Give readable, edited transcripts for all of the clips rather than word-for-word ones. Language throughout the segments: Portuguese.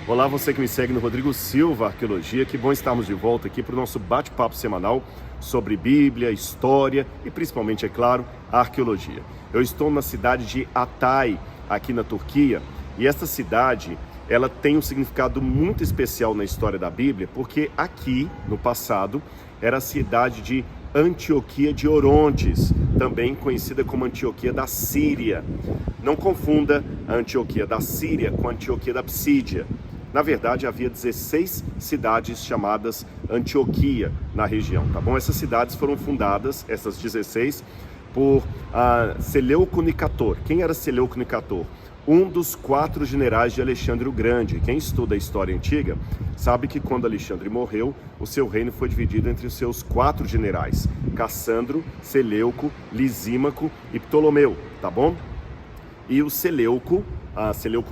Olá, você que me segue no Rodrigo Silva Arqueologia, que bom estarmos de volta aqui para o nosso bate-papo semanal sobre Bíblia, história e principalmente, é claro, a arqueologia. Eu estou na cidade de Hatay, aqui na Turquia, e esta cidade, ela tem um significado muito especial na história da Bíblia, porque aqui, no passado, era a cidade de Antioquia de Orontes, também conhecida como Antioquia da Síria. Não confunda a Antioquia da Síria com a Antioquia da Psídia. Na verdade, havia 16 cidades chamadas Antioquia na região, tá bom? Essas cidades foram fundadas, essas 16, por Seleuco Nicator. Quem era Seleuco Nicator? Um dos 4 generais de Alexandre o Grande. Quem estuda a história antiga sabe que quando Alexandre morreu, o seu reino foi dividido entre os seus 4 generais: Cassandro, Seleuco, Lisímaco e Ptolomeu, tá bom? E o Seleuco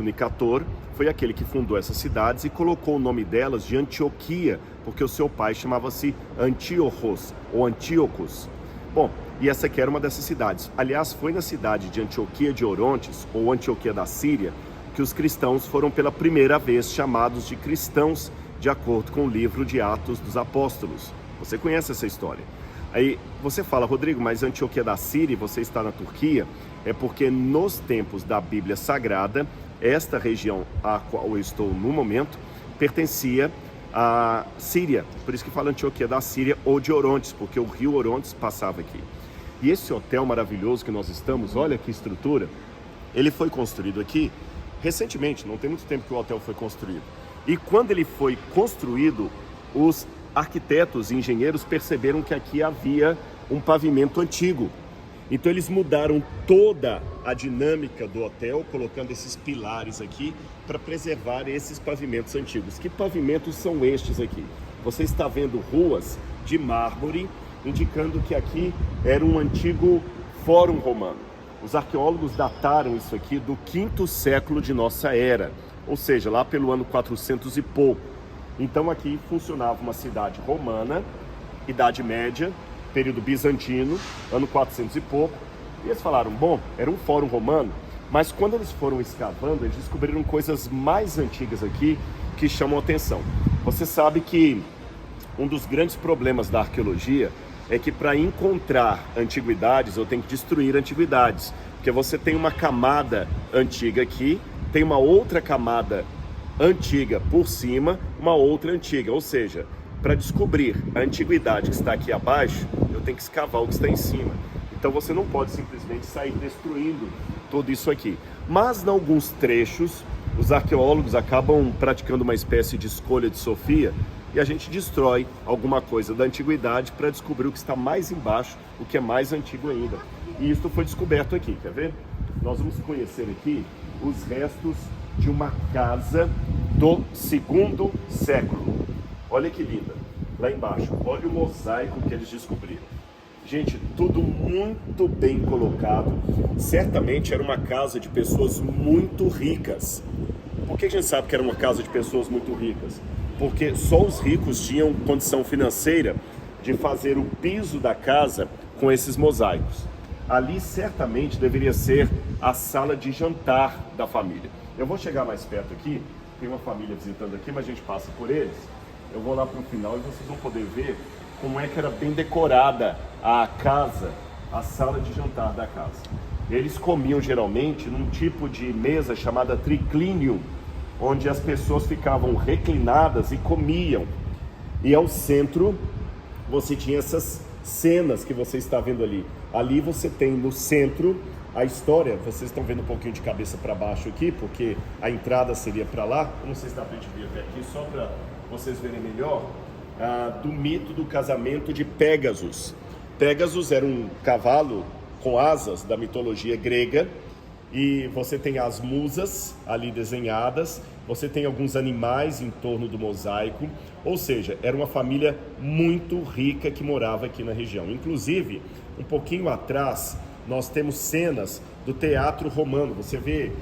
Nicator, foi aquele que fundou essas cidades e colocou o nome delas de Antioquia, porque o seu pai chamava-se Antíochos ou Antíocos. Bom, e essa aqui era uma dessas cidades. Aliás, foi na cidade de Antioquia de Orontes, ou Antioquia da Síria, que os cristãos foram pela primeira vez chamados de cristãos, de acordo com o livro de Atos dos Apóstolos. Você conhece essa história. Aí você fala, Rodrigo, mas Antioquia da Síria, você está na Turquia? É porque nos tempos da Bíblia Sagrada, esta região a qual eu estou no momento, pertencia à Síria. Por isso que fala Antioquia da Síria ou de Orontes, porque o rio Orontes passava aqui. E esse hotel maravilhoso que nós estamos, olha que estrutura, ele foi construído aqui recentemente, não tem muito tempo que o hotel foi construído. E quando ele foi construído, os arquitetos e engenheiros perceberam que aqui havia um pavimento antigo. Então eles mudaram toda a dinâmica do hotel, colocando esses pilares aqui para preservar esses pavimentos antigos. Que pavimentos são estes aqui? Você está vendo ruas de mármore, indicando que aqui era um antigo fórum romano. Os arqueólogos dataram isso aqui do 5º século de nossa era, ou seja, lá pelo ano 400 e pouco. Então aqui funcionava uma cidade romana, Idade Média, período bizantino, ano 400 e pouco. E eles falaram, bom, era um fórum romano, mas quando eles foram escavando, eles descobriram coisas mais antigas aqui que chamam a atenção. Você sabe que um dos grandes problemas da arqueologia é que para encontrar antiguidades, eu tenho que destruir antiguidades. Porque você tem uma camada antiga aqui, tem uma outra camada antiga por cima, uma outra antiga. Ou seja, para descobrir a antiguidade que está aqui abaixo, eu tenho que escavar o que está em cima. Então você não pode simplesmente sair destruindo tudo isso aqui. Mas em alguns trechos, os arqueólogos acabam praticando uma espécie de escolha de Sofia, e a gente destrói alguma coisa da antiguidade para descobrir o que está mais embaixo, o que é mais antigo ainda. E isso foi descoberto aqui, quer ver? Nós vamos conhecer aqui os restos de uma casa do 2º século. Olha que linda, lá embaixo, olha o mosaico que eles descobriram. Gente, tudo muito bem colocado. Certamente era uma casa de pessoas muito ricas. Por que a gente sabe que era uma casa de pessoas muito ricas? Porque só os ricos tinham condição financeira de fazer o piso da casa com esses mosaicos. Ali certamente deveria ser a sala de jantar da família. Eu vou chegar mais perto aqui, tem uma família visitando aqui, mas a gente passa por eles. Eu vou lá para o final e vocês vão poder ver como é que era bem decorada a casa, a sala de jantar da casa. Eles comiam geralmente num tipo de mesa chamada triclinium, onde as pessoas ficavam reclinadas e comiam. E ao centro você tinha essas cenas que você está vendo ali. Ali você tem no centro a história, vocês estão vendo um pouquinho de cabeça para baixo aqui, porque a entrada seria para lá. Eu não sei se dá para a gente ver até aqui, só para vocês verem melhor, do mito do casamento de Pégasus. Pégasus era um cavalo com asas da mitologia grega, e você tem as musas ali desenhadas, você tem alguns animais em torno do mosaico, ou seja, era uma família muito rica que morava aqui na região. Inclusive, um pouquinho atrás, nós temos cenas do teatro romano. Você vê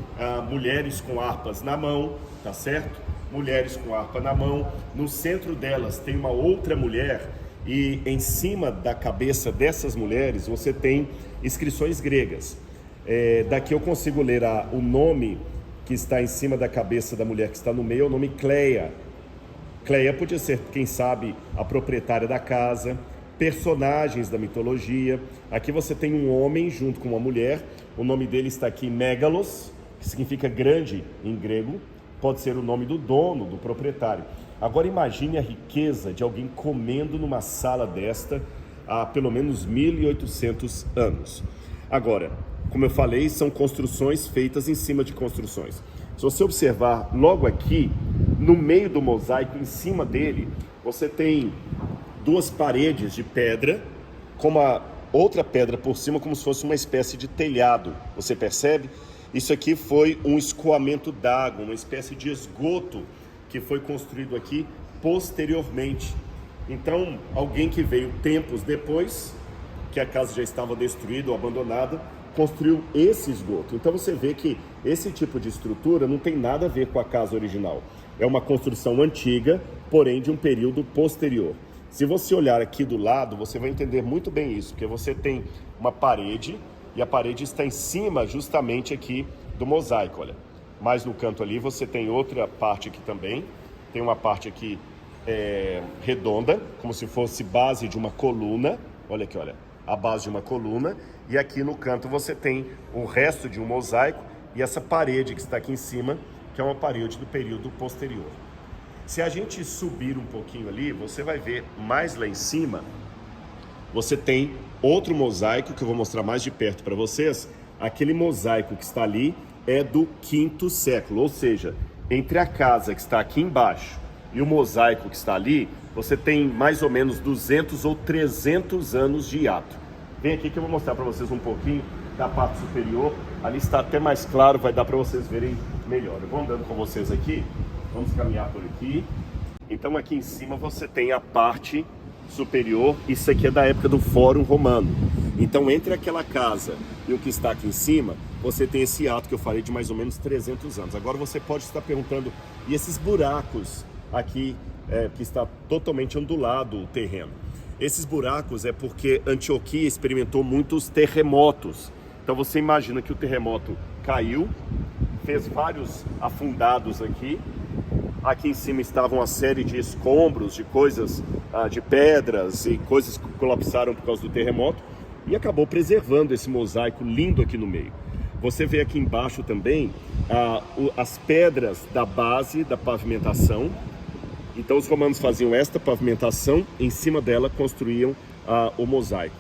mulheres com harpas na mão, tá certo? Mulheres com harpa na mão. No centro delas tem uma outra mulher, e em cima da cabeça dessas mulheres você tem inscrições gregas. Daqui eu consigo ler o nome que está em cima da cabeça da mulher que está no meio é o nome Cleia. Cleia podia ser, quem sabe, a proprietária da casa, personagens da mitologia. Aqui você tem um homem junto com uma mulher, o nome dele está aqui Megalos, que significa grande em grego, pode ser o nome do dono, do proprietário. Agora imagine a riqueza de alguém comendo numa sala desta há pelo menos 1.800 anos. Agora, como eu falei, são construções feitas em cima de construções. Se você observar logo aqui, no meio do mosaico, em cima dele, você tem duas paredes de pedra, com uma outra pedra por cima, como se fosse uma espécie de telhado. Você percebe? Isso aqui foi um escoamento d'água, uma espécie de esgoto que foi construído aqui posteriormente. Então, alguém que veio tempos depois, que a casa já estava destruída ou abandonada, construiu esse esgoto. Então você vê que esse tipo de estrutura não tem nada a ver com a casa original. É uma construção antiga, porém de um período posterior. Se você olhar aqui do lado, você vai entender muito bem isso, porque você tem uma parede e a parede está em cima justamente aqui do mosaico, olha. Mais no canto ali você tem outra parte aqui também, tem uma parte aqui redonda, como se fosse base de uma coluna, olha aqui, olha, a base de uma coluna, e aqui no canto você tem o resto de um mosaico e essa parede que está aqui em cima, que é uma parede do período posterior. Se a gente subir um pouquinho ali, você vai ver mais lá em cima, você tem outro mosaico que eu vou mostrar mais de perto para vocês. Aquele mosaico que está ali é do 5º século, ou seja, entre a casa que está aqui embaixo e o mosaico que está ali, você tem mais ou menos 200 ou 300 anos de hiato. Vem aqui que eu vou mostrar para vocês um pouquinho da parte superior. Ali está até mais claro, vai dar para vocês verem melhor. Eu vou andando com vocês aqui, vamos caminhar por aqui. Então aqui em cima você tem a parte superior, isso aqui é da época do Fórum Romano. Então entre aquela casa e o que está aqui em cima, você tem esse hiato que eu falei de mais ou menos 300 anos. Agora você pode estar perguntando, e esses buracos aqui, que está totalmente ondulado o terreno? Esses buracos é porque Antioquia experimentou muitos terremotos. Então você imagina que o terremoto caiu, fez vários afundados aqui. Aqui em cima estavam uma série de escombros, de coisas, de pedras e coisas que colapsaram por causa do terremoto e acabou preservando esse mosaico lindo aqui no meio. Você vê aqui embaixo também as pedras da base da pavimentação. Então os romanos faziam esta pavimentação, em cima dela construíam o mosaico.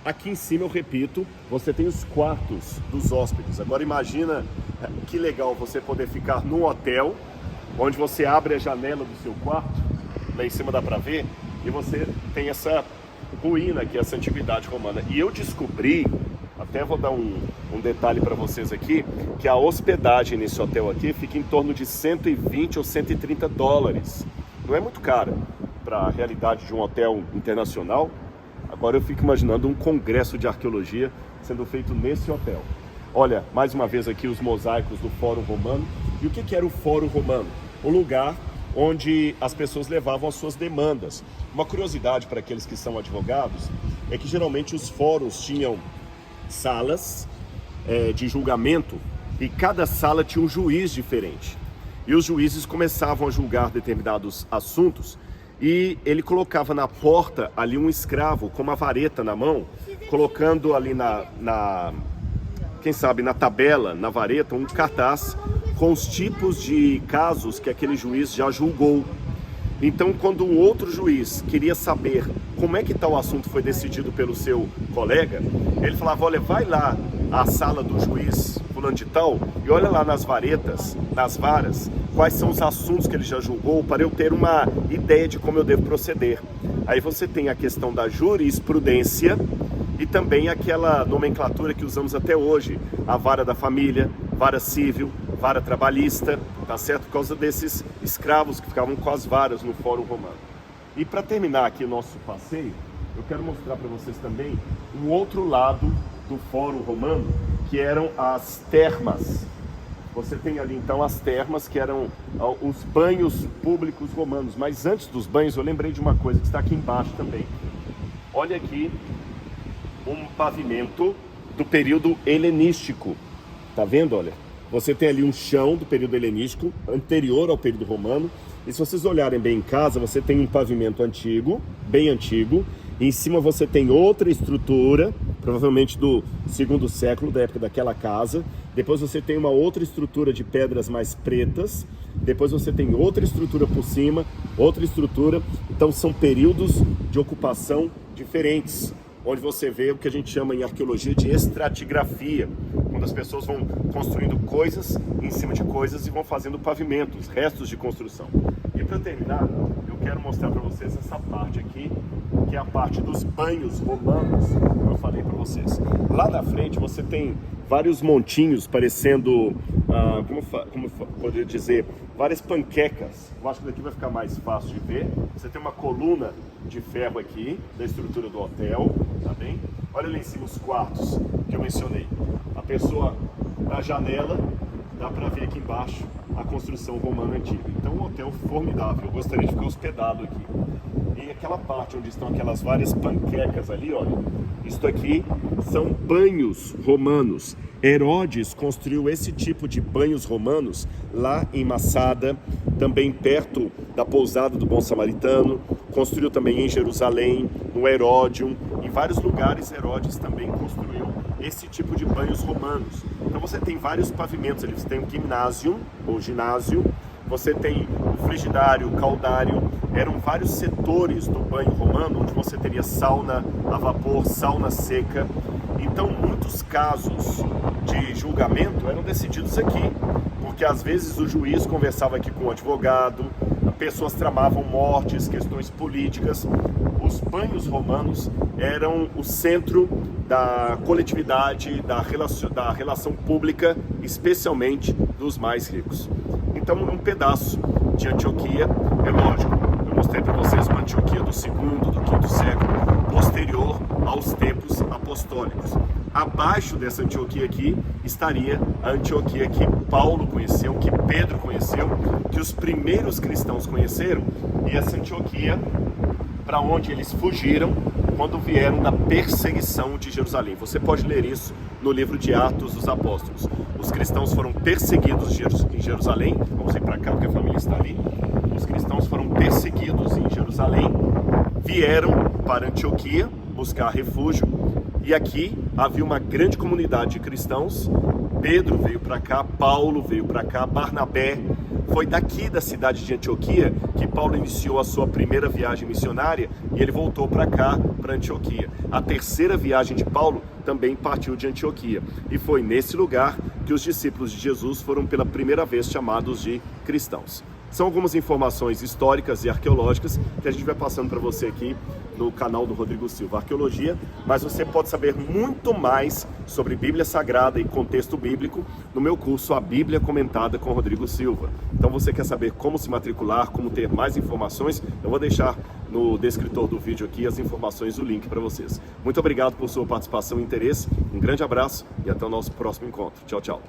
Aqui em cima, eu repito, você tem os quartos dos hóspedes. Agora imagina que legal você poder ficar num hotel, onde você abre a janela do seu quarto, lá em cima dá para ver, e você tem essa ruína aqui, essa antiguidade romana. E eu descobri, até vou dar um detalhe para vocês aqui, que a hospedagem nesse hotel aqui fica em torno de 120 ou 130 dólares. Não é muito caro para a realidade de um hotel internacional. Agora eu fico imaginando um congresso de arqueologia sendo feito nesse hotel. Olha, mais uma vez aqui os mosaicos do Fórum Romano. E o que era o Fórum Romano? O lugar onde as pessoas levavam as suas demandas. Uma curiosidade para aqueles que são advogados é que geralmente os fóruns tinham salas de julgamento e cada sala tinha um juiz diferente. E os juízes começavam a julgar determinados assuntos e ele colocava na porta ali um escravo com uma vareta na mão, colocando ali quem sabe na tabela, na vareta, um cartaz com os tipos de casos que aquele juiz já julgou. Então, quando um outro juiz queria saber como é que tal assunto foi decidido pelo seu colega, ele falava, olha, vai lá à sala do juiz fulano de tal e olha lá nas varetas, nas varas, quais são os assuntos que ele já julgou para eu ter uma ideia de como eu devo proceder. Aí você tem a questão da jurisprudência e também aquela nomenclatura que usamos até hoje, a vara da família, vara civil, vara trabalhista, tá certo? Por causa desses escravos que ficavam com as varas no Fórum Romano. E para terminar aqui o nosso passeio, eu quero mostrar para vocês também um outro lado do Fórum Romano, que eram as termas. Você tem ali então as termas, que eram os banhos públicos romanos. Mas antes dos banhos, eu lembrei de uma coisa que está aqui embaixo também. Olha aqui um pavimento do período helenístico. Tá vendo? Olha, Você tem ali um chão do período helenístico, anterior ao período romano. E se vocês olharem bem em casa, você tem um pavimento antigo, bem antigo. E em cima você tem outra estrutura, provavelmente do 2º século, da época daquela casa. Depois você tem uma outra estrutura de pedras mais pretas. Depois você tem outra estrutura por cima, outra estrutura. Então são períodos de ocupação diferentes, onde você vê o que a gente chama em arqueologia de estratigrafia, quando as pessoas vão construindo coisas em cima de coisas e vão fazendo pavimentos, restos de construção. E para terminar, eu quero mostrar para vocês essa parte aqui, que é a parte dos banhos romanos, como eu falei para vocês. Lá na frente você tem vários montinhos parecendo, como poderia dizer, várias panquecas. Eu acho que daqui vai ficar mais fácil de ver. Você tem uma coluna de ferro aqui, da estrutura do hotel, tá bem? Olha lá em cima os quartos que eu mencionei. A pessoa da janela, dá para ver aqui embaixo a construção romana antiga. Então um hotel formidável, eu gostaria de ficar hospedado aqui. E aquela parte onde estão aquelas várias panquecas ali, olha, isto aqui são banhos romanos. Herodes construiu esse tipo de banhos romanos lá em Massada, também perto da pousada do Bom Samaritano, construiu também em Jerusalém, no Heródium, em vários lugares Herodes também construiu esse tipo de banhos romanos. Então você tem vários pavimentos ali, você tem o gimnásio, ou ginásio, você tem o frigidário, o caldário, eram vários setores do banho romano, onde você teria sauna a vapor, sauna seca. Então muitos casos de julgamento eram decididos aqui, porque às vezes o juiz conversava aqui com o advogado, pessoas tramavam mortes, questões políticas. Os banhos romanos eram o centro da coletividade, da relação pública, especialmente dos mais ricos. Então, um pedaço de Antioquia, é lógico, eu mostrei para vocês uma Antioquia do 2º, do 5º século, posterior aos tempos apostólicos. Abaixo dessa Antioquia aqui estaria a Antioquia que Paulo conheceu, que Pedro conheceu, que os primeiros cristãos conheceram, e essa Antioquia para onde eles fugiram quando vieram na perseguição de Jerusalém. Você pode ler isso no livro de Atos dos Apóstolos. Os cristãos foram perseguidos em Jerusalém. Vamos ir para cá porque a família está ali. Os cristãos foram perseguidos em Jerusalém, vieram para Antioquia buscar refúgio, e aqui havia uma grande comunidade de cristãos. Pedro veio para cá, Paulo veio para cá, Barnabé. Foi daqui da cidade de Antioquia que Paulo iniciou a sua primeira viagem missionária e ele voltou para cá, para Antioquia. A terceira viagem de Paulo também partiu de Antioquia. E foi nesse lugar que os discípulos de Jesus foram pela primeira vez chamados de cristãos. São algumas informações históricas e arqueológicas que a gente vai passando para você aqui no canal do Rodrigo Silva Arqueologia, mas você pode saber muito mais sobre Bíblia Sagrada e contexto bíblico no meu curso A Bíblia Comentada com Rodrigo Silva. Então você quer saber como se matricular, como ter mais informações, eu vou deixar no descritor do vídeo aqui as informações, o link para vocês. Muito obrigado por sua participação e interesse, um grande abraço e até o nosso próximo encontro. Tchau, tchau.